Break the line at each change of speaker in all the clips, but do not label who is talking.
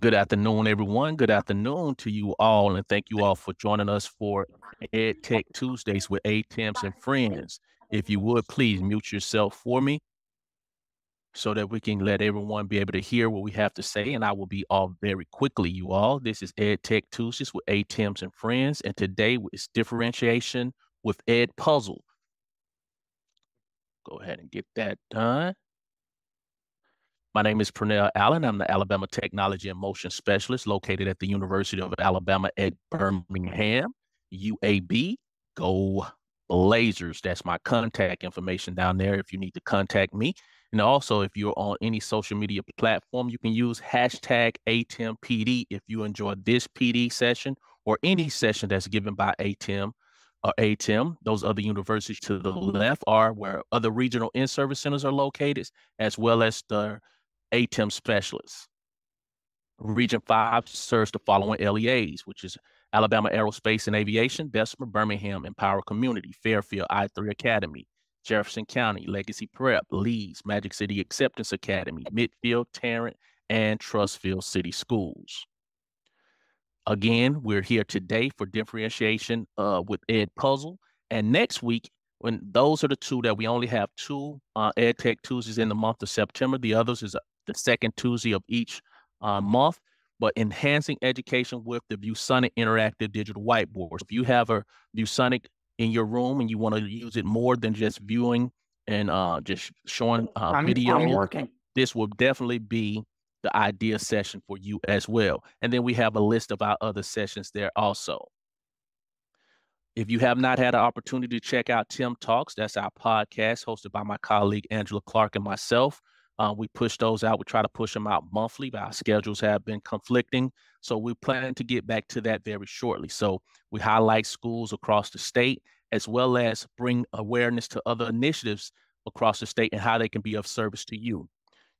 Good afternoon, everyone. Good afternoon to you all, and thank you all for joining us for Ed Tech Tuesdays with ATEMs and friends. If you would, please mute yourself for me so that we can let everyone be able to hear what we have to say, and I will be off very quickly, you all. This is Ed Tech Tuesdays with ATEMs and friends, and today is differentiation with Ed Puzzle. Go ahead and get that done. My name is Pernell Allen. I'm the Alabama Technology and Motion Specialist located at the University of Alabama at Birmingham, UAB. Go Blazers. That's my contact information down there if you need to contact me. And also, if you're on any social media platform, you can use hashtag ATEMPD if you enjoy this PD session or any session that's given by ATEM or ATEM. Those other universities to the left are where other regional in-service centers are located, as well as the ATEM specialists. Region 5 serves the following LEAs, which is Alabama Aerospace and Aviation, Bessemer, Birmingham, Empower Community, Fairfield, I3 Academy, Jefferson County, Legacy Prep, Leeds, Magic City Acceptance Academy, Midfield, Tarrant, and Trustfield City Schools. Again, we're here today for differentiation with Ed Puzzle. And next week, when those are the two that we only have two Ed Tech Tuesdays in the month of September. The others is the second Tuesday of each month. But enhancing education with the ViewSonic interactive digital whiteboards. If you have a ViewSonic in your room and you want to use it more than just viewing and just showing video,
I'm working.
this will definitely be the idea session for you as well. And then we have a list of our other sessions there also. If you have not had an opportunity to check out Tim Talks, that's our podcast hosted by my colleague Angela Clark and myself. We push those out. We try to push them out monthly, but our schedules have been conflicting. So we plan to get back to that very shortly. So we highlight schools across the state, as well as bring awareness to other initiatives across the state and how they can be of service to you.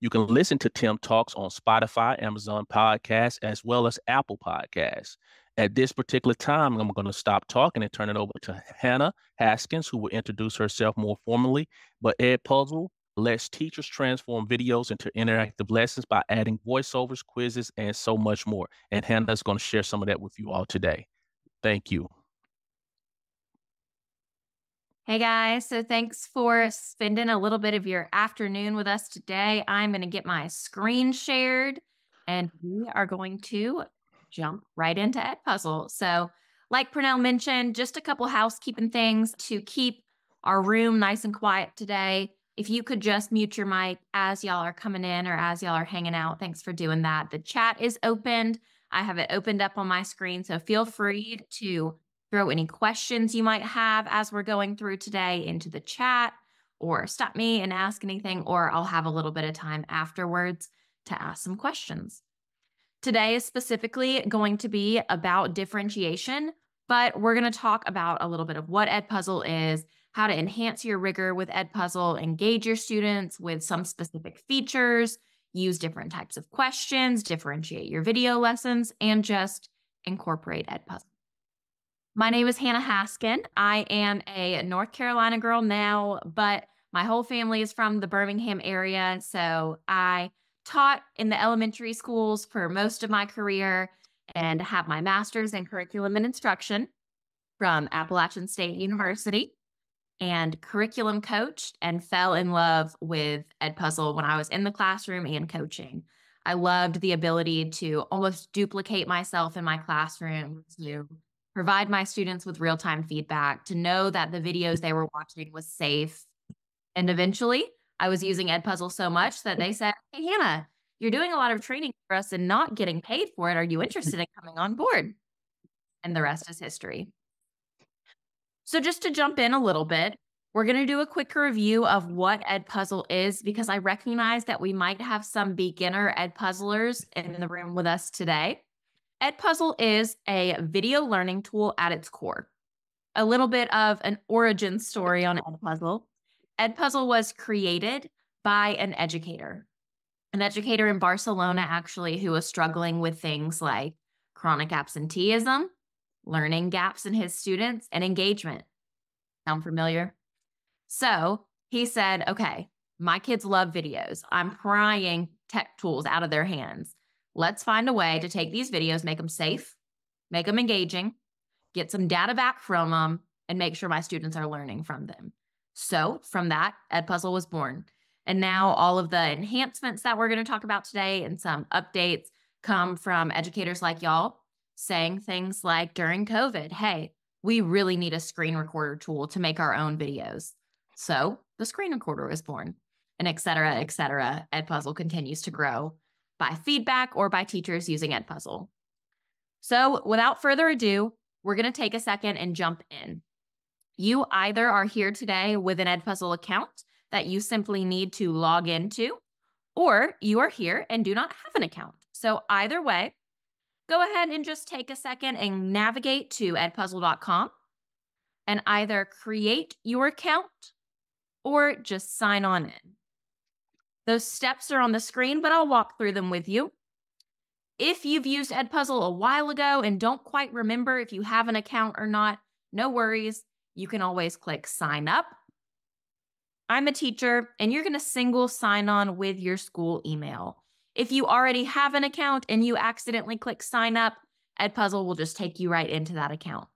You can listen to Tim Talks on Spotify, Amazon Podcasts, as well as Apple Podcasts. At this particular time, I'm going to stop talking and turn it over to Hannah Haskins, who will introduce herself more formally. But Ed Puzzle lets teachers transform videos into interactive lessons by adding voiceovers, quizzes, and so much more. And Hannah's going to share some of that with you all today. Thank you.
Hey guys, so thanks for spending a little bit of your afternoon with us today. I'm going to get my screen shared and we are going to jump right into Ed Puzzle. So like Pernell mentioned, just a couple housekeeping things to keep our room nice and quiet today. If you could just mute your mic as y'all are coming in or as y'all are hanging out, thanks for doing that. The chat is opened. I have it opened up on my screen, so feel free to throw any questions you might have as we're going through today into the chat, or stop me and ask anything, or I'll have a little bit of time afterwards to ask some questions. Today is specifically going to be about differentiation, but we're going to talk about a little bit of what Ed Puzzle is, how to enhance your rigor with Ed Puzzle, engage your students with some specific features, use different types of questions, differentiate your video lessons, and just incorporate Ed Puzzle. My name is Hannah Haskin. I am a North Carolina girl now, but my whole family is from the Birmingham area. So I taught in the elementary schools for most of my career and have my master's in curriculum and instruction from Appalachian State University, and curriculum coached and fell in love with Ed Puzzle when I was in the classroom and coaching. I loved the ability to almost duplicate myself in my classroom, to provide my students with real-time feedback, to know that the videos they were watching was safe. And eventually, I was using Ed Puzzle so much that they said, "Hey, Hannah, you're doing a lot of training for us and not getting paid for it. Are you interested in coming on board?" And the rest is history. So just to jump in a little bit, we're going to do a quick review of what Ed Puzzle is, because I recognize that we might have some beginner Ed Puzzlers in the room with us today. Ed Puzzle is a video learning tool at its core. A little bit of an origin story on Ed Puzzle. Ed Puzzle was created by an educator in Barcelona, actually, who was struggling with things like chronic absenteeism, learning gaps in his students, and engagement. Sound familiar? So he said, okay, my kids love videos. I'm prying tech tools out of their hands. let's find a way to take these videos, make them safe, make them engaging, get some data back from them, and make sure my students are learning from them. So from that, Edpuzzle was born. And now all of the enhancements that we're going to talk about today and some updates come from educators like y'all saying things like during COVID, hey, we really need a screen recorder tool to make our own videos. So the screen recorder was born, and et cetera, et cetera. Edpuzzle continues to grow by feedback or by teachers using Edpuzzle. So without further ado, we're going to take a second and jump in. You either are here today with an Edpuzzle account that you simply need to log into, or you are here and do not have an account. So either way, go ahead and just take a second and navigate to edpuzzle.com and either create your account or just sign on in. Those steps are on the screen, but I'll walk through them with you. If you've used Edpuzzle a while ago and don't quite remember if you have an account or not, no worries. You can always click sign up. I'm a teacher, and you're going to single sign on with your school email. If you already have an account and you accidentally click sign up, Edpuzzle will just take you right into that account.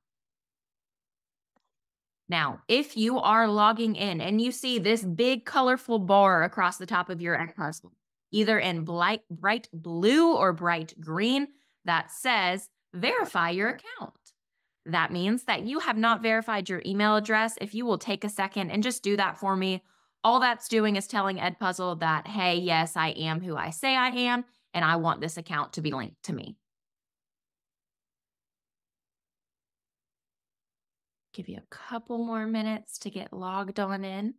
Now, if you are logging in and you see this big colorful bar across the top of your Edpuzzle, either in bright blue or bright green, that says verify your account. That means that you have not verified your email address. If you will take a second and just do that for me, all that's doing is telling Edpuzzle that, hey, yes, I am who I say I am, and I want this account to be linked to me. Give you a couple more minutes to get logged on in.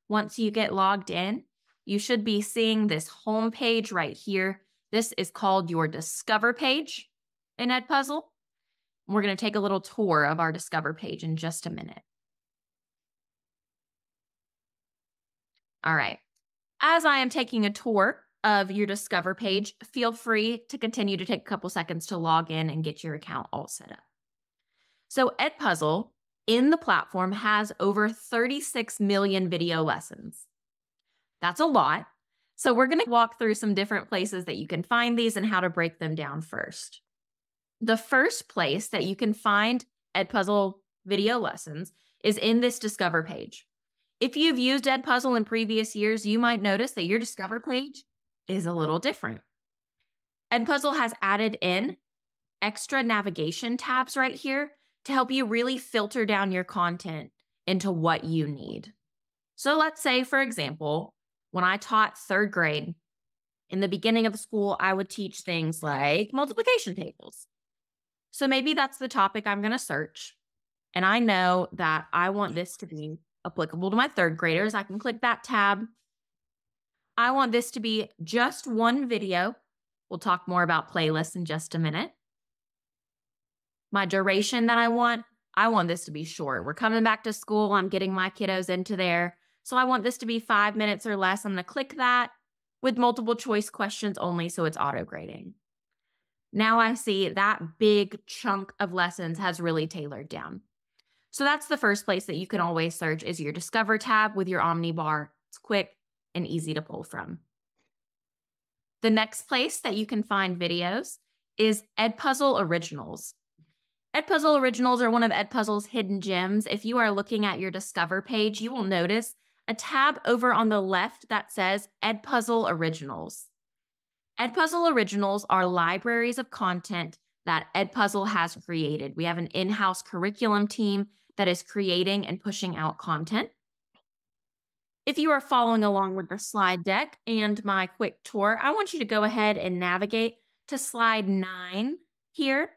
Once you get logged in, you should be seeing this home page right here. This is called your Discover page in Edpuzzle. We're going to take a little tour of our Discover page in just a minute. All right. As I am taking a tour of your Discover page, feel free to continue to take a couple seconds to log in and get your account all set up. So Edpuzzle in the platform has over 36 million video lessons. That's a lot. So we're going to walk through some different places that you can find these and how to break them down first. The first place that you can find Edpuzzle video lessons is in this Discover page. If you've used Edpuzzle in previous years, you might notice that your Discover page is a little different. Edpuzzle has added in extra navigation tabs right here to help you really filter down your content into what you need. So let's say, for example, when I taught third grade, in the beginning of the school, I would teach things like multiplication tables. So maybe that's the topic I'm going to search. And I know that I want this to be applicable to my third graders. I can click that tab. I want this to be just one video. We'll talk more about playlists in just a minute. My duration that I want this to be short. We're coming back to school. I'm getting my kiddos into there. So I want this to be 5 minutes or less. I'm going to click that with multiple choice questions only, so it's auto grading. Now I see that big chunk of lessons has really tailored down. So that's the first place that you can always search is your Discover tab with your Omnibar. It's quick and easy to pull from. The next place that you can find videos is Edpuzzle Originals. Edpuzzle Originals are one of Edpuzzle's hidden gems. If you are looking at your Discover page, you will notice a tab over on the left that says Edpuzzle Originals. Edpuzzle Originals are libraries of content that Edpuzzle has created. We have an in-house curriculum team that is creating and pushing out content. If you are following along with the slide deck and my quick tour, I want you to go ahead and navigate to slide 9 here.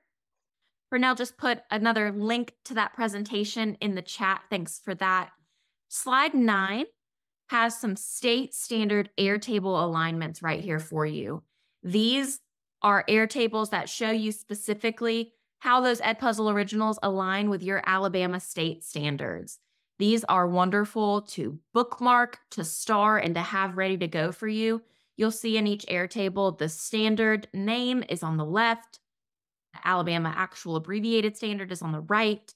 For now, just put another link to that presentation in the chat. Thanks for that. Slide 9 has some state standard Airtable alignments right here for you. These are Airtables that show you specifically how those Edpuzzle Originals align with your Alabama state standards. These are wonderful to bookmark, to star, and to have ready to go for you. You'll see in each Airtable, the standard name is on the left, the Alabama actual abbreviated standard is on the right,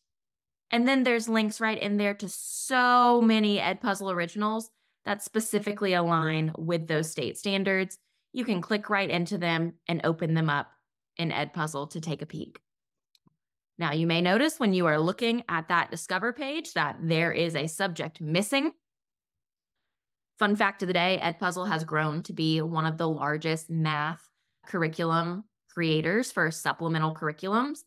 and then there's links right in there to so many Edpuzzle Originals that specifically align with those state standards. you can click right into them and open them up in Edpuzzle to take a peek. Now, you may notice when you are looking at that Discover page that there is a subject missing. Fun fact of the day, Edpuzzle has grown to be one of the largest math curriculum creators for supplemental curriculums.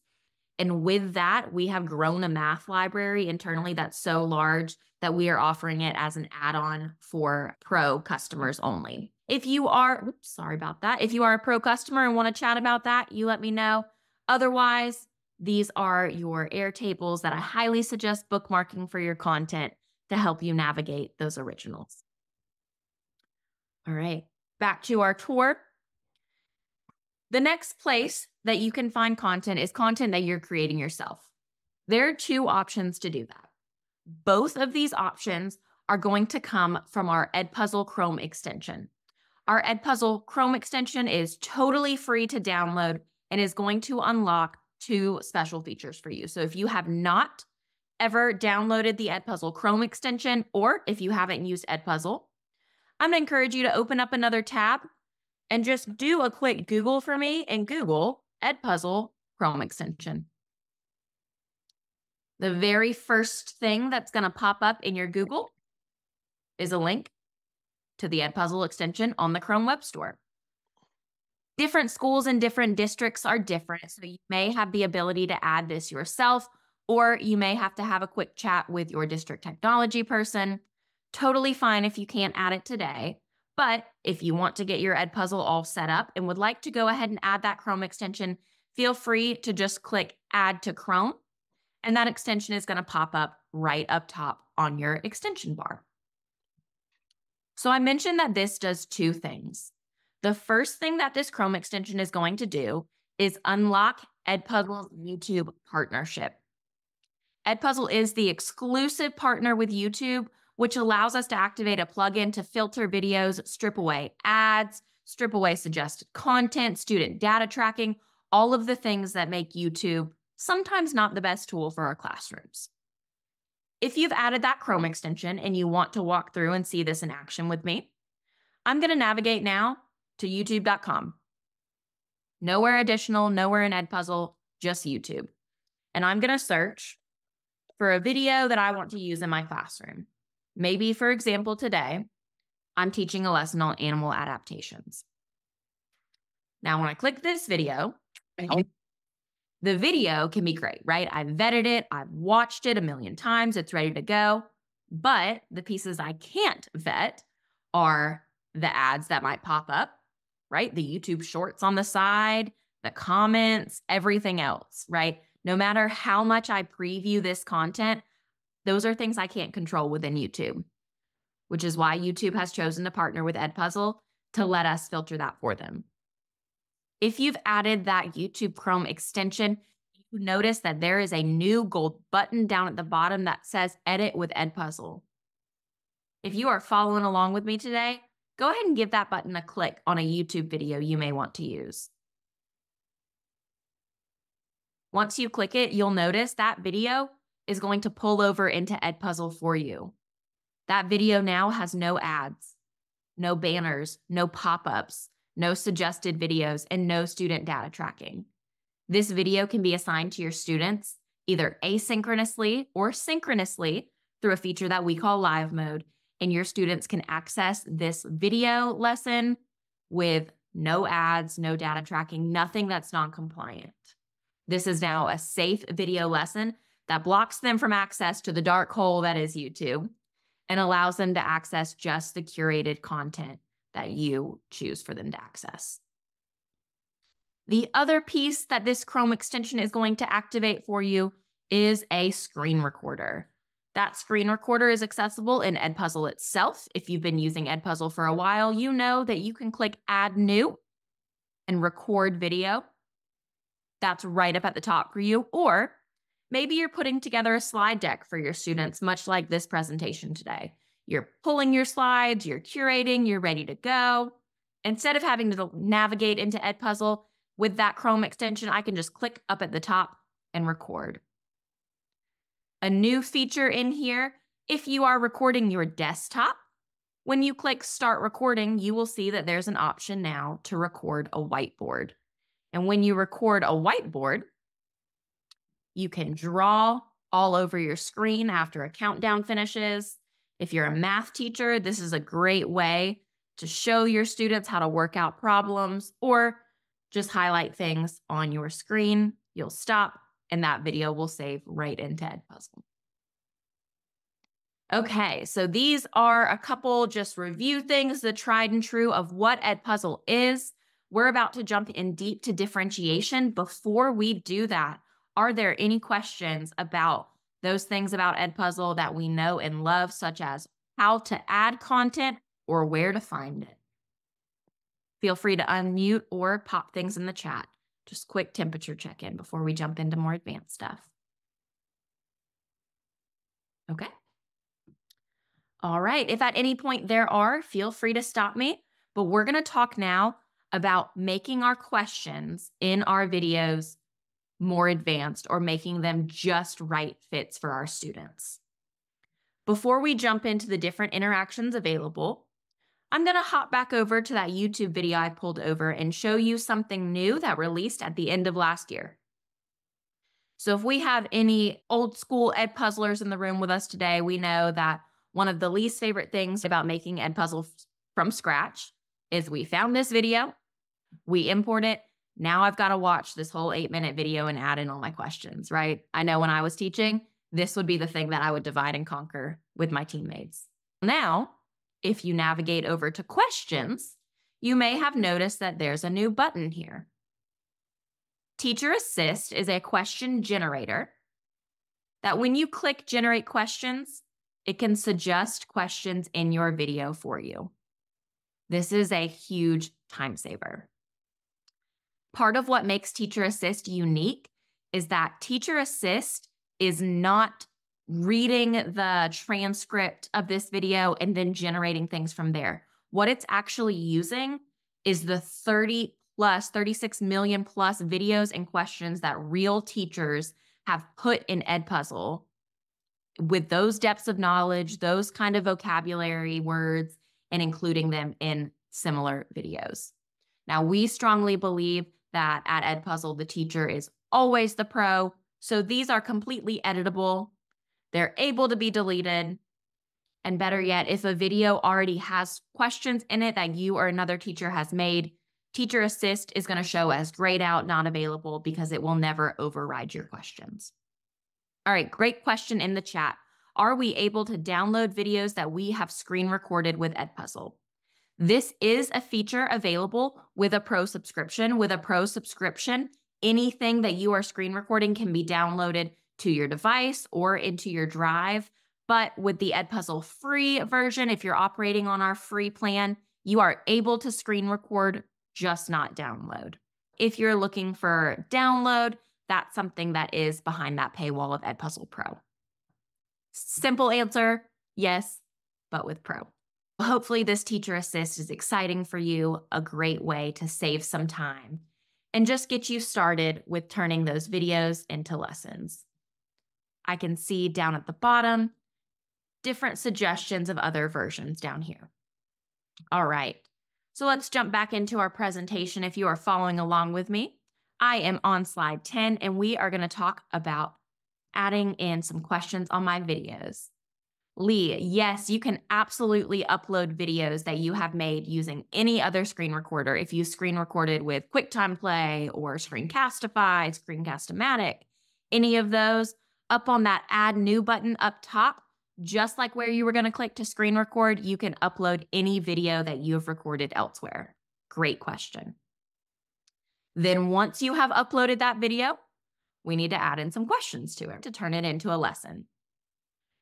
And with that, we have grown a math library internally that's so large that we are offering it as an add-on for pro customers only. If you are, sorry about that. If you are a pro customer and want to chat about that, you let me know. Otherwise, these are your Airtables that I highly suggest bookmarking for your content to help you navigate those originals. All right, back to our tour. The next place that you can find content is content that you're creating yourself. There are two options to do that. Both of these options are going to come from our Edpuzzle Chrome extension. Our Edpuzzle Chrome extension is totally free to download and is going to unlock two special features for you. So if you have not ever downloaded the Edpuzzle Chrome extension, or if you haven't used Edpuzzle, I'm going to encourage you to open up another tab and just do a quick Google for me and Google Edpuzzle Chrome extension. The very first thing that's going to pop up in your Google is a link to the Edpuzzle extension on the Chrome Web Store. Different schools and different districts are different, so you may have the ability to add this yourself, or you may have to have a quick chat with your district technology person. Totally fine if you can't add it today, but if you want to get your Edpuzzle all set up and would like to go ahead and add that Chrome extension, feel free to just click Add to Chrome, and that extension is going to pop up right up top on your extension bar. So I mentioned that this does two things. The first thing that this Chrome extension is going to do is unlock Edpuzzle's YouTube partnership. Edpuzzle is the exclusive partner with YouTube, which allows us to activate a plugin to filter videos, strip away ads, strip away suggested content, student data tracking, all of the things that make YouTube sometimes not the best tool for our classrooms. If you've added that Chrome extension and you want to walk through and see this in action with me, I'm going to navigate now to youtube.com. Nowhere additional, nowhere in Edpuzzle, just YouTube. And I'm going to search for a video that I want to use in my classroom. Maybe, for example, today, I'm teaching a lesson on animal adaptations. Now, when I click this video, the video can be great, right? I've vetted it. I've watched it a million times. It's ready to go. But the pieces I can't vet are the ads that might pop up, right? The YouTube shorts on the side, the comments, everything else, right? No matter how much I preview this content, those are things I can't control within YouTube, which is why YouTube has chosen to partner with Edpuzzle to let us filter that for them. If you've added that YouTube Chrome extension, you notice that there is a new gold button down at the bottom that says Edit with Edpuzzle. If you are following along with me today, go ahead and give that button a click on a YouTube video you may want to use. Once you click it, you'll notice that video is going to pull over into Edpuzzle for you. That video now has no ads, no banners, no pop-ups, no suggested videos, and no student data tracking. This video can be assigned to your students either asynchronously or synchronously through a feature that we call Live Mode, and your students can access this video lesson with no ads, no data tracking, nothing that's non-compliant. This is now a safe video lesson that blocks them from access to the dark hole that is YouTube and allows them to access just the curated content that you choose for them to access. The other piece that this Chrome extension is going to activate for you is a screen recorder. That screen recorder is accessible in Edpuzzle itself. If you've been using Edpuzzle for a while, you know that you can click Add New and record video. That's right up at the top for you. Or maybe you're putting together a slide deck for your students, much like this presentation today. You're pulling your slides, you're curating, you're ready to go. Instead of having to navigate into Edpuzzle with that Chrome extension, I can just click up at the top and record. A new feature in here, if you are recording your desktop, When you click Start Recording, you will see that there's an option now to record a whiteboard. And when you record a whiteboard, you can draw all over your screen after a countdown finishes. If you're a math teacher, this is a great way to show your students how to work out problems or just highlight things on your screen. You'll stop and that video will save right into Edpuzzle. Okay, so these are a couple just review things, the tried and true of what Edpuzzle is. We're about to jump in deep to differentiation. Before we do that, are there any questions about those things about Edpuzzle that we know and love, such as how to add content or where to find it? Feel free to unmute or pop things in the chat. Just quick temperature check-in before we jump into more advanced stuff. Okay. All right, if at any point there are, feel free to stop me, but we're going to talk now about making our questions in our videos more advanced or making them just right fits for our students. Before we jump into the different interactions available, I'm going to hop back over to that YouTube video I pulled over and show you something new that released at the end of last year. So if we have any old school Edpuzzlers in the room with us today, we know that one of the least favorite things about making Edpuzzle from scratch is we found this video, we import it, now I've got to watch this whole 8-minute video and add in all my questions, right? I know when I was teaching, this would be the thing that I would divide and conquer with my teammates. Now, if you navigate over to questions, you may have noticed that there's a new button here. Teacher Assist is a question generator that when you click Generate Questions, it can suggest questions in your video for you. This is a huge time saver. Part of what makes Teacher Assist unique is that Teacher Assist is not reading the transcript of this video and then generating things from there. What it's actually using is the 36 million plus videos and questions that real teachers have put in Edpuzzle with those depths of knowledge, those kind of vocabulary words, and including them in similar videos. Now, we strongly believe that at Edpuzzle, the teacher is always the pro, so these are completely editable. They're able to be deleted. And better yet, if a video already has questions in it that you or another teacher has made, Teacher Assist is going to show as grayed out, not available, because it will never override your questions. All right, great question in the chat. Are we able to download videos that we have screen recorded with Edpuzzle? This is a feature available with a pro subscription. With a pro subscription, anything that you are screen recording can be downloaded to your device or into your drive. But with the Edpuzzle free version, if you're operating on our free plan, you are able to screen record, just not download. If you're looking for download, that's something that is behind that paywall of Edpuzzle Pro. Simple answer, yes, but with Pro. Hopefully this Teacher Assist is exciting for you, a great way to save some time and just get you started with turning those videos into lessons. I can see down at the bottom, different suggestions of other versions down here. All right, so let's jump back into our presentation if you are following along with me. I am on slide 10, and we are going to talk about adding in some questions on my videos. Lee, yes, you can absolutely upload videos that you have made using any other screen recorder. If you screen recorded with QuickTime Play or Screencastify, Screencast-O-Matic, any of those, up on that Add New button up top, just like where you were going to click to screen record, you can upload any video that you have recorded elsewhere. Great question. Then once you have uploaded that video, we need to add in some questions to it to turn it into a lesson.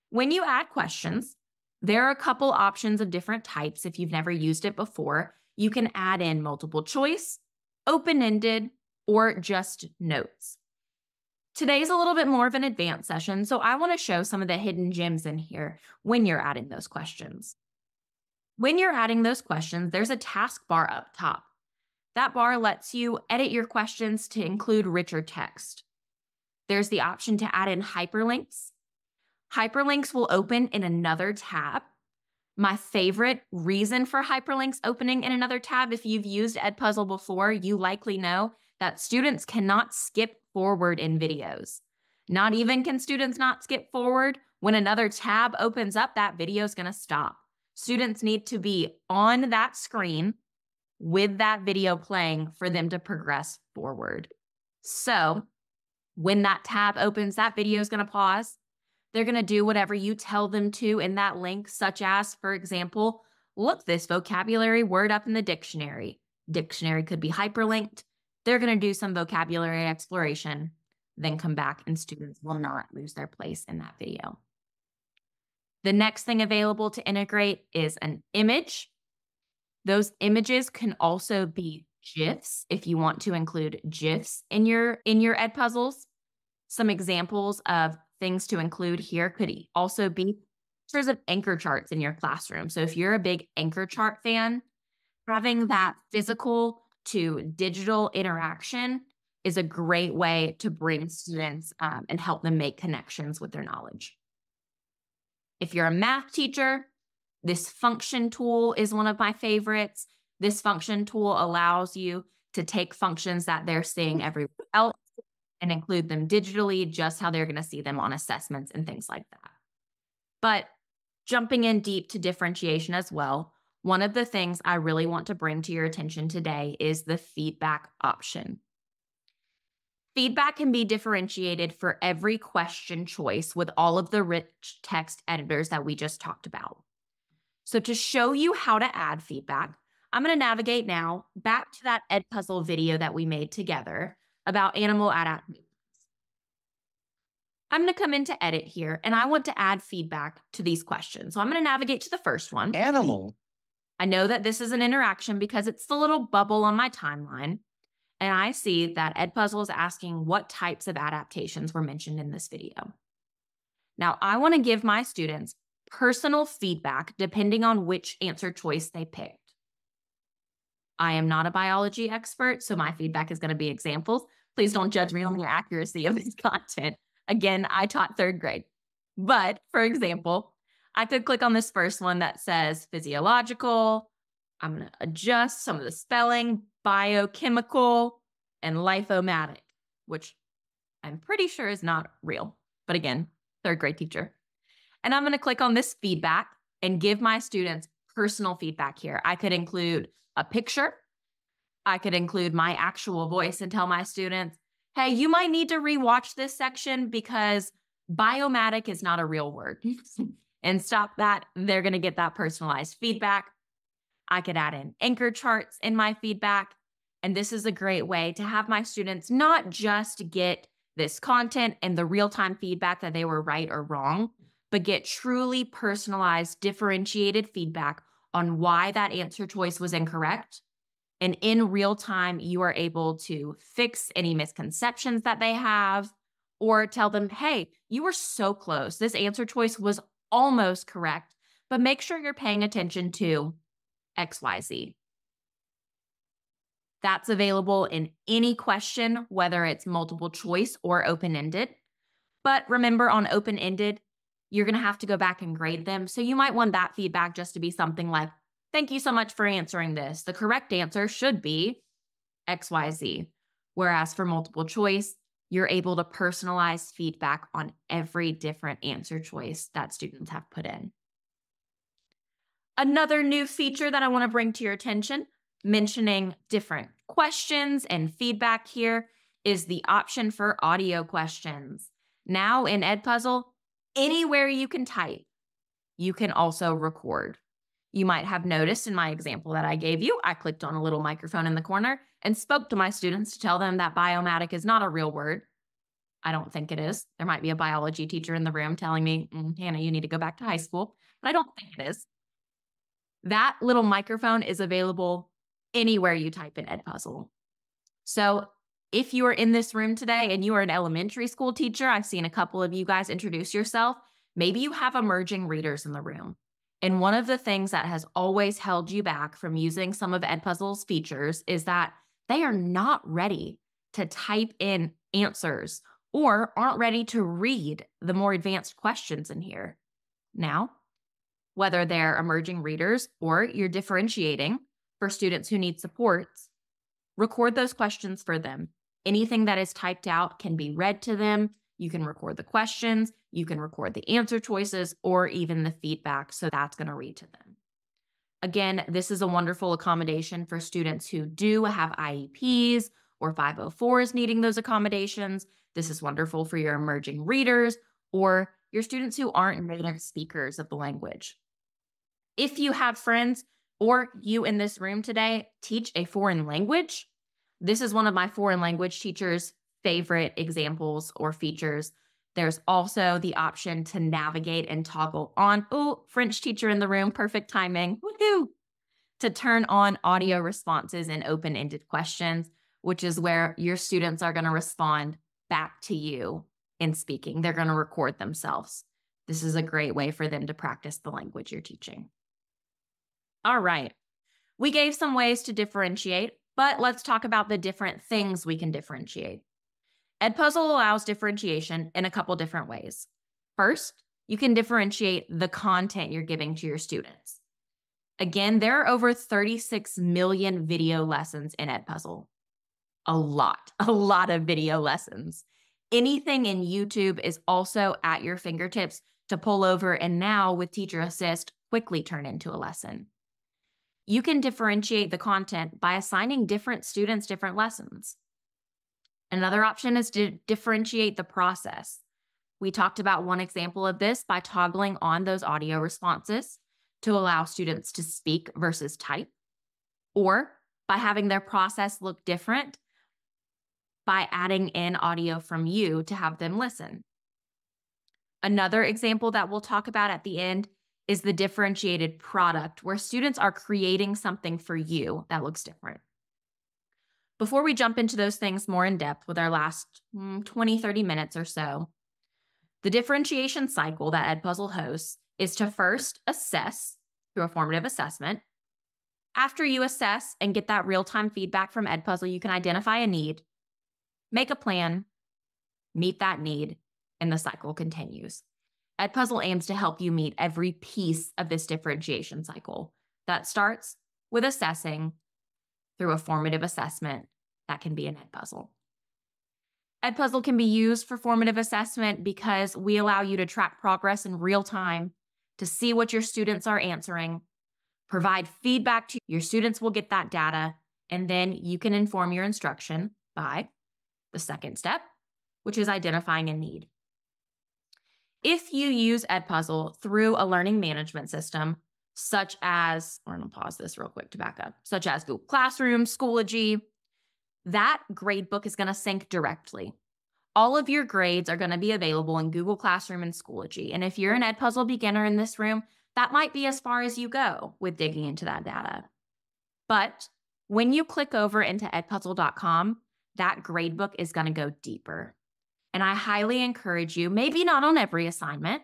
When you add questions, there are a couple options of different types. If you've never used it before, you can add in multiple choice, open-ended, or just notes. Today's a little bit more of an advanced session, so I want to show some of the hidden gems in here when you're adding those questions. When you're adding those questions, there's a taskbar up top. That bar lets you edit your questions to include richer text. There's the option to add in hyperlinks. Hyperlinks will open in another tab. My favorite reason for hyperlinks opening in another tab, if you've used Edpuzzle before, you likely know that students cannot skip forward in videos. Not even can students not skip forward. When another tab opens up, that video is going to stop. Students need to be on that screen with that video playing for them to progress forward. So when that tab opens, that video is going to pause. They're going to do whatever you tell them to in that link, such as, for example, look this vocabulary word up in the dictionary. Dictionary could be hyperlinked. They're going to do some vocabulary exploration, then come back, and students will not lose their place in that video. The next thing available to integrate is an image. Those images can also be GIFs if you want to include GIFs in your Edpuzzles. Some examples of things to include here could also be pictures of anchor charts in your classroom. So if you're a big anchor chart fan, having that physical to digital interaction is a great way to bring students and help them make connections with their knowledge. If you're a math teacher, this function tool is one of my favorites. This function tool allows you to take functions that they're seeing everywhere else and include them digitally, just how they're going to see them on assessments and things like that. But jumping in deep to differentiation as well, one of the things I really want to bring to your attention today is the feedback option. Feedback can be differentiated for every question choice with all of the rich text editors that we just talked about. So to show you how to add feedback, I'm going to navigate now back to that Edpuzzle video that we made together about animal adaptations. I'm going to come into edit here, and I want to add feedback to these questions. So I'm going to navigate to the first one.
Animal.
I know that this is an interaction because it's the little bubble on my timeline. And I see that Edpuzzle is asking what types of adaptations were mentioned in this video. Now, I want to give my students personal feedback depending on which answer choice they picked. I am not a biology expert, so my feedback is going to be examples. Please don't judge me on the accuracy of this content. Again, I taught 3rd grade. But for example, I could click on this first one that says physiological. I'm going to adjust some of the spelling, biochemical, and lithomatic, which I'm pretty sure is not real. But again, 3rd grade teacher. And I'm going to click on this feedback and give my students personal feedback here. I could include a picture. I could include my actual voice and tell my students, hey, you might need to rewatch this section because biomatic is not a real word. And stop that. They're going to get that personalized feedback. I could add in anchor charts in my feedback. And this is a great way to have my students not just get this content and the real-time feedback that they were right or wrong, but get truly personalized, differentiated feedback on why that answer choice was incorrect. And in real time, you are able to fix any misconceptions that they have or tell them, hey, you were so close. This answer choice was almost correct, but make sure you're paying attention to XYZ. That's available in any question, whether it's multiple choice or open-ended. But remember, on open-ended, you're going to have to go back and grade them. So you might want that feedback just to be something like, thank you so much for answering this. The correct answer should be XYZ. Whereas for multiple choice, you're able to personalize feedback on every different answer choice that students have put in. Another new feature that I want to bring to your attention, mentioning different questions and feedback here, is the option for audio questions. Now in Edpuzzle, anywhere you can type, you can also record. You might have noticed in my example that I gave you, I clicked on a little microphone in the corner and spoke to my students to tell them that biomatic is not a real word. I don't think it is. There might be a biology teacher in the room telling me, Hannah, you need to go back to high school, but I don't think it is. That little microphone is available anywhere you type in Edpuzzle. So if you are in this room today and you are an elementary school teacher, I've seen a couple of you guys introduce yourself. Maybe you have emerging readers in the room. And one of the things that has always held you back from using some of Edpuzzle's features is that they are not ready to type in answers or aren't ready to read the more advanced questions in here. Now, whether they're emerging readers or you're differentiating for students who need supports, record those questions for them. Anything that is typed out can be read to them. You can record the questions, you can record the answer choices, or even the feedback. So that's going to read to them. Again, this is a wonderful accommodation for students who do have IEPs or 504s needing those accommodations. This is wonderful for your emerging readers or your students who aren't native speakers of the language. If you have friends or you in this room today teach a foreign language, this is one of my foreign language teachers' favorite examples or features. There's also the option to navigate and toggle on, oh, French teacher in the room, perfect timing, woohoo, to turn on audio responses and open-ended questions, which is where your students are going to respond back to you in speaking. They're going to record themselves. This is a great way for them to practice the language you're teaching. All right, we gave some ways to differentiate, but let's talk about the different things we can differentiate. Edpuzzle allows differentiation in a couple different ways. First, you can differentiate the content you're giving to your students. Again, there are over 36 million video lessons in Edpuzzle. A lot of video lessons. Anything in YouTube is also at your fingertips to pull over and now with Teacher Assist, quickly turn into a lesson. You can differentiate the content by assigning different students different lessons. Another option is to differentiate the process. We talked about one example of this by toggling on those audio responses to allow students to speak versus type, or by having their process look different by adding in audio from you to have them listen. Another example that we'll talk about at the end is the differentiated product, where students are creating something for you that looks different. Before we jump into those things more in depth with our last 20, 30 minutes or so, the differentiation cycle that Edpuzzle hosts is to first assess through a formative assessment. After you assess and get that real-time feedback from Edpuzzle, you can identify a need, make a plan, meet that need, and the cycle continues. Edpuzzle aims to help you meet every piece of this differentiation cycle. That starts with assessing through a formative assessment that can be an Edpuzzle. Edpuzzle can be used for formative assessment because we allow you to track progress in real time, to see what your students are answering, provide feedback to your students will get that data, and then you can inform your instruction by the second step, which is identifying a need. If you use Edpuzzle through a learning management system, such as, we're going to pause this real quick to back up, such as Google Classroom, Schoology, that gradebook is going to sync directly. All of your grades are going to be available in Google Classroom and Schoology. And if you're an Edpuzzle beginner in this room, that might be as far as you go with digging into that data. But when you click over into edpuzzle.com, that gradebook is going to go deeper. And I highly encourage you, maybe not on every assignment,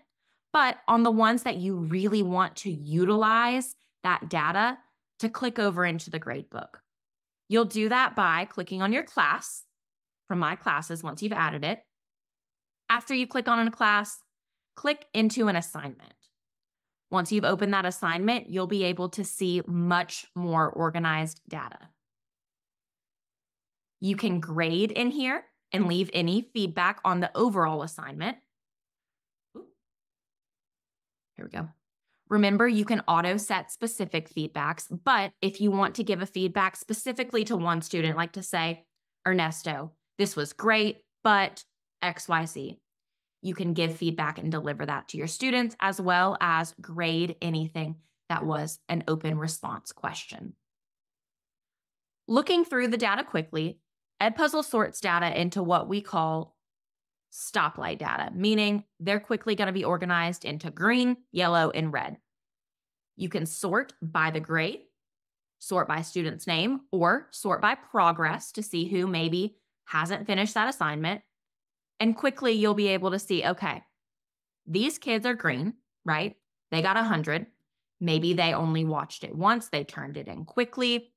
but on the ones that you really want to utilize that data, to click over into the gradebook. You'll do that by clicking on your class from My Classes once you've added it. After you click on a class, click into an assignment. Once you've opened that assignment, you'll be able to see much more organized data. You can grade in here and leave any feedback on the overall assignment. Here we go. Remember, you can auto set specific feedbacks, but if you want to give a feedback specifically to one student, like to say, Ernesto, this was great, but XYZ, you can give feedback and deliver that to your students, as well as grade anything that was an open response question. Looking through the data quickly, Edpuzzle sorts data into what we call stoplight data, meaning they're quickly going to be organized into green, yellow, and red. You can sort by the grade, sort by student's name, or sort by progress to see who maybe hasn't finished that assignment. And quickly you'll be able to see, okay, these kids are green, right? They got 100. Maybe they only watched it once. They turned it in quickly.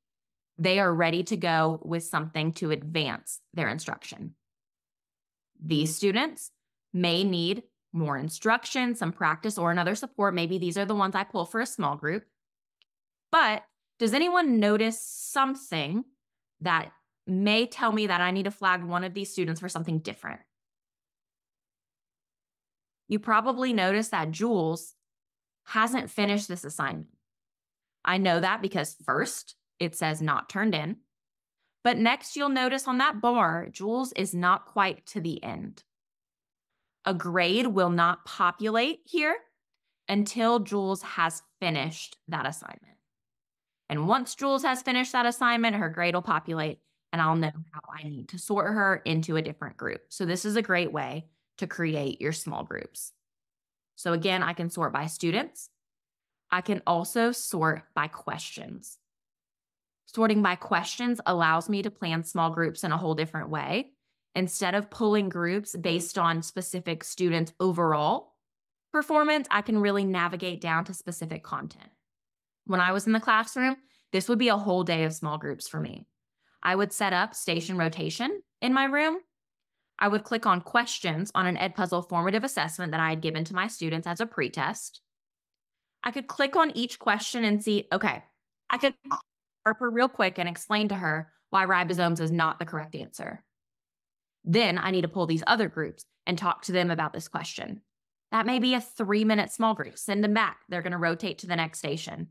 They are ready to go with something to advance their instruction. These students may need more instruction, some practice, or another support. Maybe these are the ones I pull for a small group. But does anyone notice something that may tell me that I need to flag one of these students for something different? You probably noticed that Jules hasn't finished this assignment. I know that because first, it says not turned in. But next, you'll notice on that bar, Jules is not quite to the end. A grade will not populate here until Jules has finished that assignment. And once Jules has finished that assignment, her grade will populate, and I'll know how I need to sort her into a different group. So this is a great way to create your small groups. So again, I can sort by students. I can also sort by questions. Sorting by questions allows me to plan small groups in a whole different way. Instead of pulling groups based on specific students' overall performance, I can really navigate down to specific content. When I was in the classroom, this would be a whole day of small groups for me. I would set up station rotation in my room. I would click on questions on an Edpuzzle formative assessment that I had given to my students as a pretest. I could click on each question and see, okay, I could Harper real quick and explain to her why ribosomes is not the correct answer. Then I need to pull these other groups and talk to them about this question. That may be a 3-minute small group. Send them back. They're going to rotate to the next station.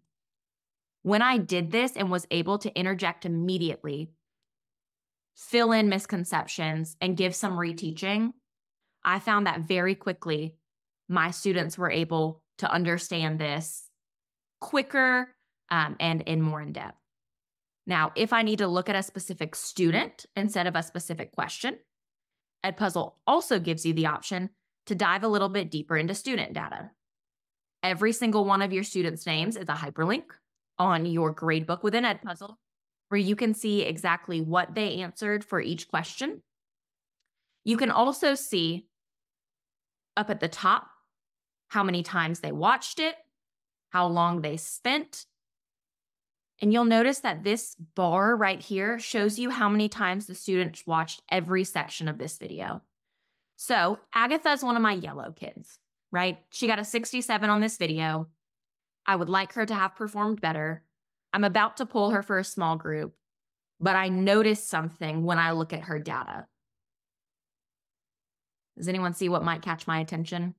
When I did this and was able to interject immediately, fill in misconceptions, and give some reteaching, I found that very quickly my students were able to understand this quicker and in more in depth. Now, if I need to look at a specific student instead of a specific question, Edpuzzle also gives you the option to dive a little bit deeper into student data. Every single one of your students' names is a hyperlink on your gradebook within Edpuzzle, where you can see exactly what they answered for each question. You can also see up at the top how many times they watched it, how long they spent. And you'll notice that this bar right here shows you how many times the students watched every section of this video. So Agatha is one of my yellow kids, right? She got a 67 on this video. I would like her to have performed better. I'm about to pull her for a small group, but I noticed something when I look at her data. Does anyone see what might catch my attention?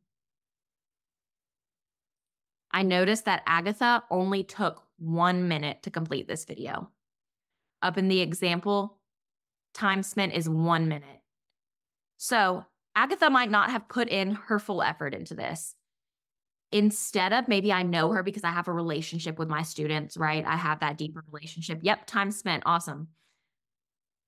I noticed that Agatha only took 1 minute to complete this video. Up in the example, time spent is 1 minute. So Agatha might not have put in her full effort into this. Instead of, maybe I know her because I have a relationship with my students, right? I have that deeper relationship. Yep, time spent, awesome.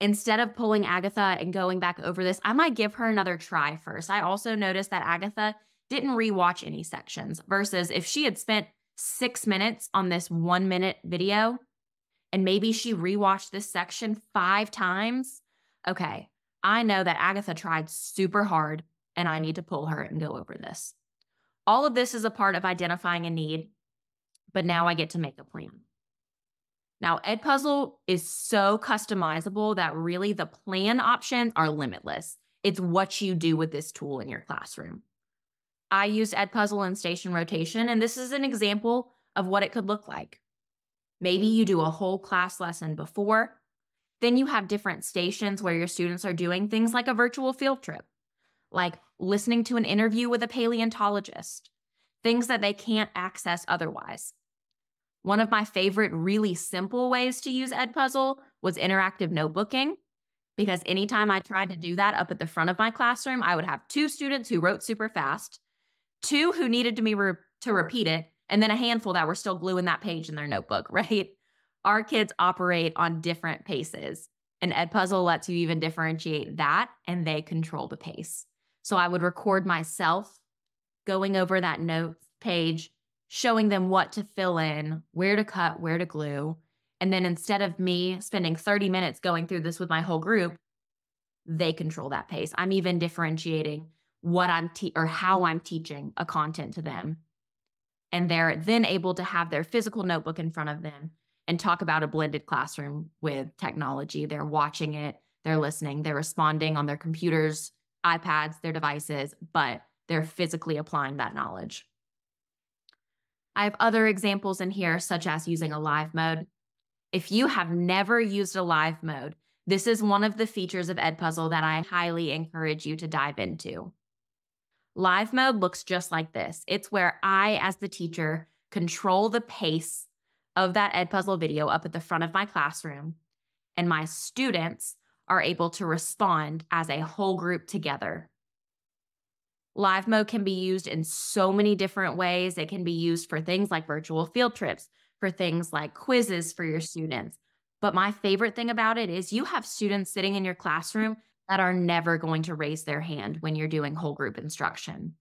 Instead of pulling Agatha and going back over this, I might give her another try first. I also noticed that Agatha didn't rewatch any sections versus if she had spent 6 minutes on this 1 minute video and maybe she rewatched this section 5 times. Okay, I know that Agatha tried super hard and I need to pull her and go over this. All of this is a part of identifying a need, but now I get to make a plan. Now, Edpuzzle is so customizable that really the plan options are limitless. It's what you do with this tool in your classroom. I used Edpuzzle in station rotation, and this is an example of what it could look like. Maybe you do a whole class lesson before, then you have different stations where your students are doing things like a virtual field trip, like listening to an interview with a paleontologist, things that they can't access otherwise. One of my favorite really simple ways to use Edpuzzle was interactive notebooking, because anytime I tried to do that up at the front of my classroom, I would have 2 students who wrote super fast, 2 who needed me to repeat it, and then a handful that were still gluing that page in their notebook, right? Our kids operate on different paces, and Edpuzzle lets you even differentiate that, and they control the pace. So I would record myself going over that note page, showing them what to fill in, where to cut, where to glue. And then instead of me spending 30 minutes going through this with my whole group, they control that pace. I'm even differentiating what I'm or how I'm teaching a content to them. And they're then able to have their physical notebook in front of them and talk about a blended classroom with technology. They're watching it, they're listening, they're responding on their computers, iPads, their devices, but they're physically applying that knowledge. I have other examples in here, such as using a live mode. If you have never used a live mode, this is one of the features of Edpuzzle that I highly encourage you to dive into. Live mode looks just like this. It's where I, as the teacher, control the pace of that Edpuzzle video up at the front of my classroom, and my students are able to respond as a whole group together. Live mode can be used in so many different ways. It can be used for things like virtual field trips, for things like quizzes for your students. But my favorite thing about it is you have students sitting in your classroom that are never going to raise their hand when you're doing whole group instruction.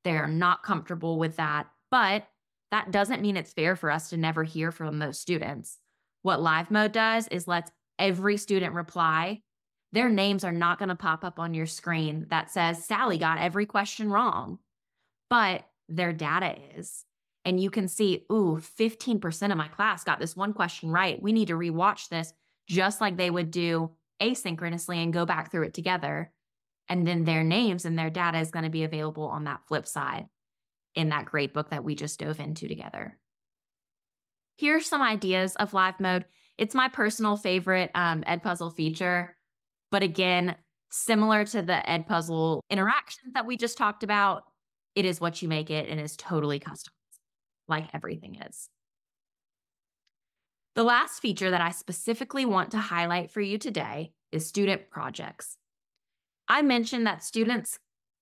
They're not comfortable with that, but that doesn't mean it's fair for us to never hear from those students. What live mode does is lets every student reply. Their names are not going to pop up on your screen that says, Sally got every question wrong, but their data is. And you can see, ooh, 15% of my class got this one question right. We need to rewatch this, just like they would do asynchronously and go back through it together. And then their names and their data is going to be available on that flip side in that great book that we just dove into together. Here's some ideas of live mode. It's my personal favorite Edpuzzle feature. But again, similar to the Edpuzzle interactions that we just talked about, it is what you make it and is totally customized, like everything is. The last feature that I specifically want to highlight for you today is student projects. I mentioned that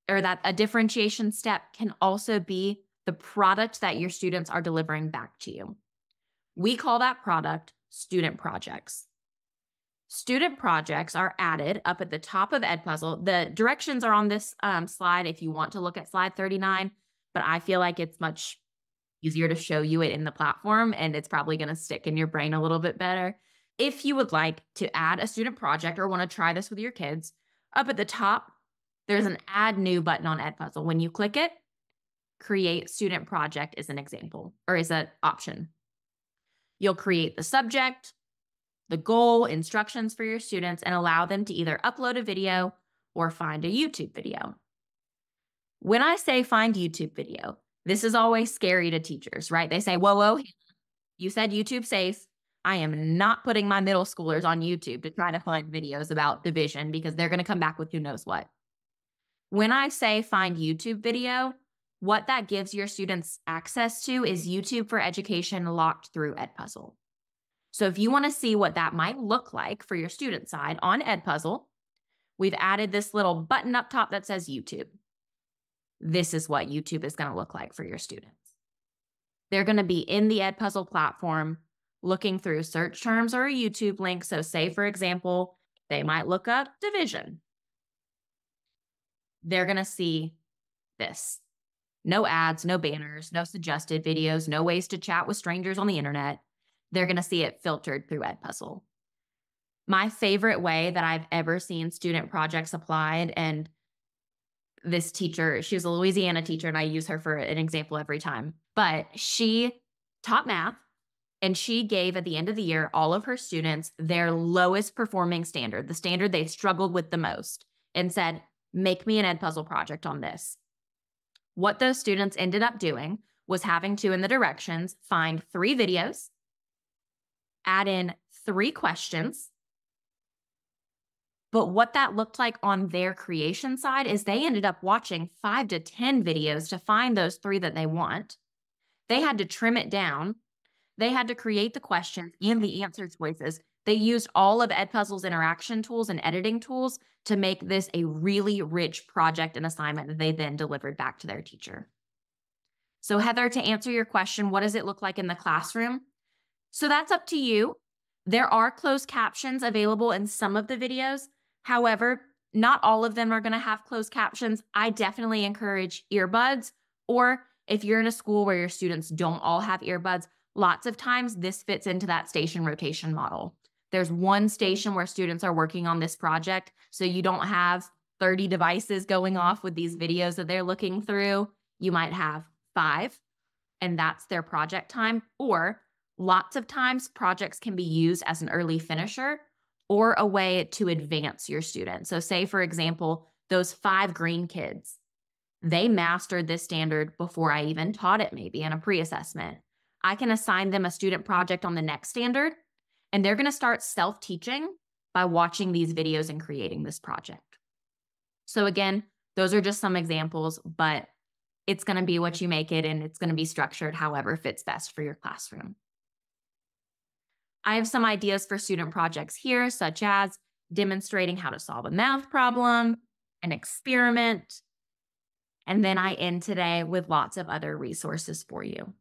that a differentiation step can also be the product that your students are delivering back to you. We call that product student projects. Student projects are added up at the top of Edpuzzle. The directions are on this slide if you want to look at slide 39, but I feel like it's much easier to show you it in the platform, and it's probably going to stick in your brain a little bit better. If you would like to add a student project or want to try this with your kids, up at the top, there's an Add New button on Edpuzzle. When you click it, Create Student Project is an example, or is an option. You'll create the subject, the goal, instructions for your students, and allow them to either upload a video or find a YouTube video. When I say find YouTube video, this is always scary to teachers, right? They say, whoa, you said YouTube safe. I am not putting my middle schoolers on YouTube to try to find videos about division because they're going to come back with who knows what. When I say find YouTube video, what that gives your students access to is YouTube for Education locked through Edpuzzle. So if you want to see what that might look like for your student side on Edpuzzle, we've added this little button up top that says YouTube. This is what YouTube is going to look like for your students. They're going to be in the Edpuzzle platform looking through search terms or a YouTube link. So say, for example, they might look up division. They're going to see this. No ads, no banners, no suggested videos, no ways to chat with strangers on the internet. They're going to see it filtered through Edpuzzle. My favorite way that I've ever seen student projects applied, and this teacher, she was a Louisiana teacher, and I use her for an example every time, but she taught math, and she gave at the end of the year all of her students their lowest performing standard, the standard they struggled with the most, and said, make me an Edpuzzle project on this. What those students ended up doing was having to, in the directions, find 3 videos, add in 3 questions. But what that looked like on their creation side is they ended up watching 5 to 10 videos to find those 3 that they want. They had to trim it down. They had to create the questions and the answer choices. They used all of Edpuzzle's interaction tools and editing tools to make this a really rich project and assignment that they then delivered back to their teacher. So Heather, to answer your question, what does it look like in the classroom? So that's up to you. There are closed captions available in some of the videos. However, not all of them are going to have closed captions. I definitely encourage earbuds, or if you're in a school where your students don't all have earbuds, lots of times this fits into that station rotation model. There's one station where students are working on this project, so you don't have 30 devices going off with these videos that they're looking through. You might have 5, and that's their project time. Or lots of times projects can be used as an early finisher or a way to advance your student. So say, for example, those 5 green kids, They mastered this standard before I even taught it, maybe in a pre-assessment. I can assign them a student project on the next standard, and they're going to start self-teaching by watching these videos and creating this project. So again, those are just some examples, but it's going to be what you make it, and it's going to be structured however fits best for your classroom. I have some ideas for student projects here, such as demonstrating how to solve a math problem, an experiment, and then I end today with lots of other resources for you.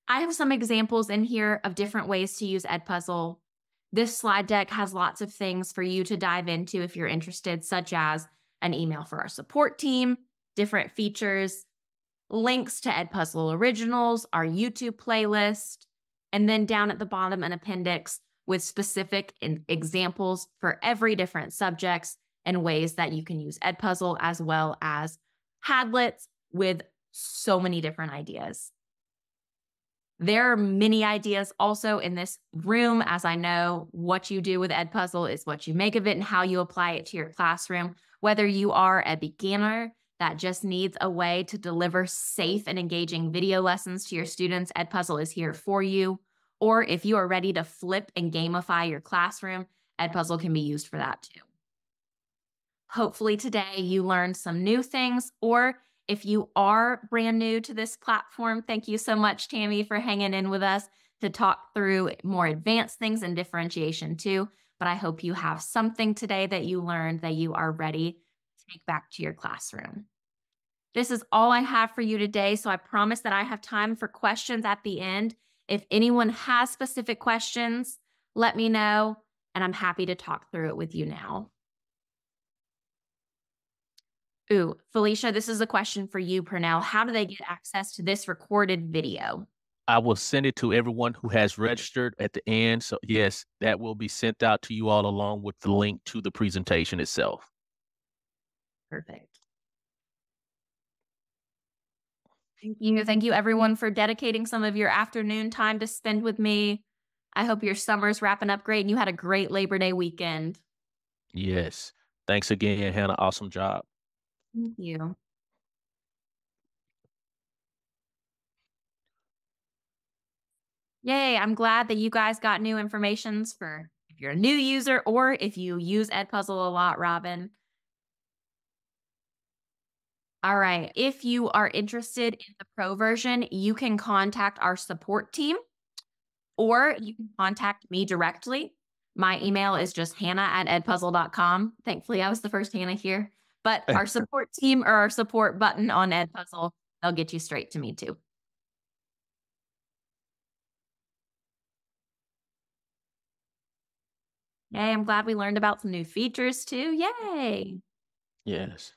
I have some examples in here of different ways to use Edpuzzle. This slide deck has lots of things for you to dive into if you're interested, such as an email for our support team, different features, links to Edpuzzle originals, our YouTube playlist, and then down at the bottom, an appendix with specific examples for every different subjects and ways that you can use Edpuzzle, as well as Padlets with so many different ideas. There are many ideas also in this room, as I know what you do with Edpuzzle is what you make of it and how you apply it to your classroom. Whether you are a beginner that just needs a way to deliver safe and engaging video lessons to your students, Edpuzzle is here for you. Or if you are ready to flip and gamify your classroom, Edpuzzle can be used for that too. Hopefully today you learned some new things, or if you are brand new to this platform, thank you so much, Tammy, for hanging in with us to talk through more advanced things and differentiation too. But I hope you have something today that you learned that you are ready to take back to your classroom. This is all I have for you today, so I promise that I have time for questions at the end. If anyone has specific questions, let me know, and I'm happy to talk through it with you now. Ooh, Felicia, this is a question for you, Purnell. How do they get access to this recorded video?
I will send it to everyone who has registered at the end. So yes, that will be sent out to you all along with the link to the presentation itself.
Perfect. Thank you. Thank you, everyone, for dedicating some of your afternoon time to spend with me. I hope your summer's wrapping up great and you had a great Labor Day weekend.
Yes. Thanks again, Hannah. Awesome job.
Thank you. Yay, I'm glad that you guys got new informations for if you're a new user or if you use Edpuzzle a lot, Robin. All right, if you are interested in the pro version, you can contact our support team or you can contact me directly. My email is just hannah@edpuzzle.com. Thankfully, I was the first Hannah here. But our support team or our support button on Edpuzzle, they'll get you straight to me too. Yay, I'm glad we learned about some new features too. Yay.
Yes.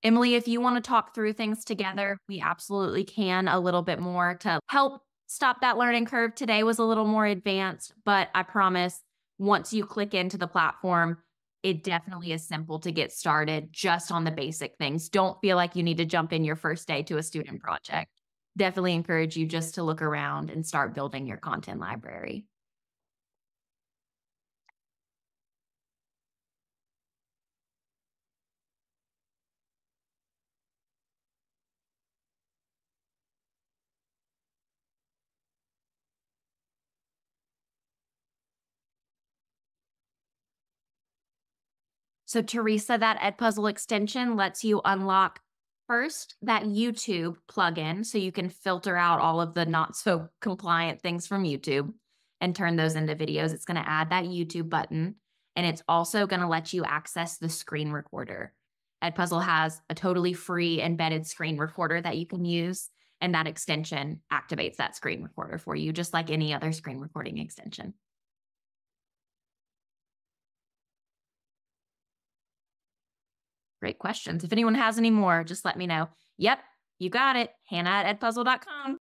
Emily, if you want to talk through things together, we absolutely can a little bit more to help stop that learning curve. Today was a little more advanced, but I promise once you click into the platform, it definitely is simple to get started just on the basic things. Don't feel like you need to jump in your first day to a student project. Definitely encourage you just to look around and start building your content library. So Teresa, that Edpuzzle extension lets you unlock first that YouTube plugin so you can filter out all of the not so compliant things from YouTube and turn those into videos. It's going to add that YouTube button, and it's also going to let you access the screen recorder. Edpuzzle has a totally free embedded screen recorder that you can use, and that extension activates that screen recorder for you, just like any other screen recording extension. Great questions. If anyone has any more, just let me know. Yep, you got it. Hannah@edpuzzle.com.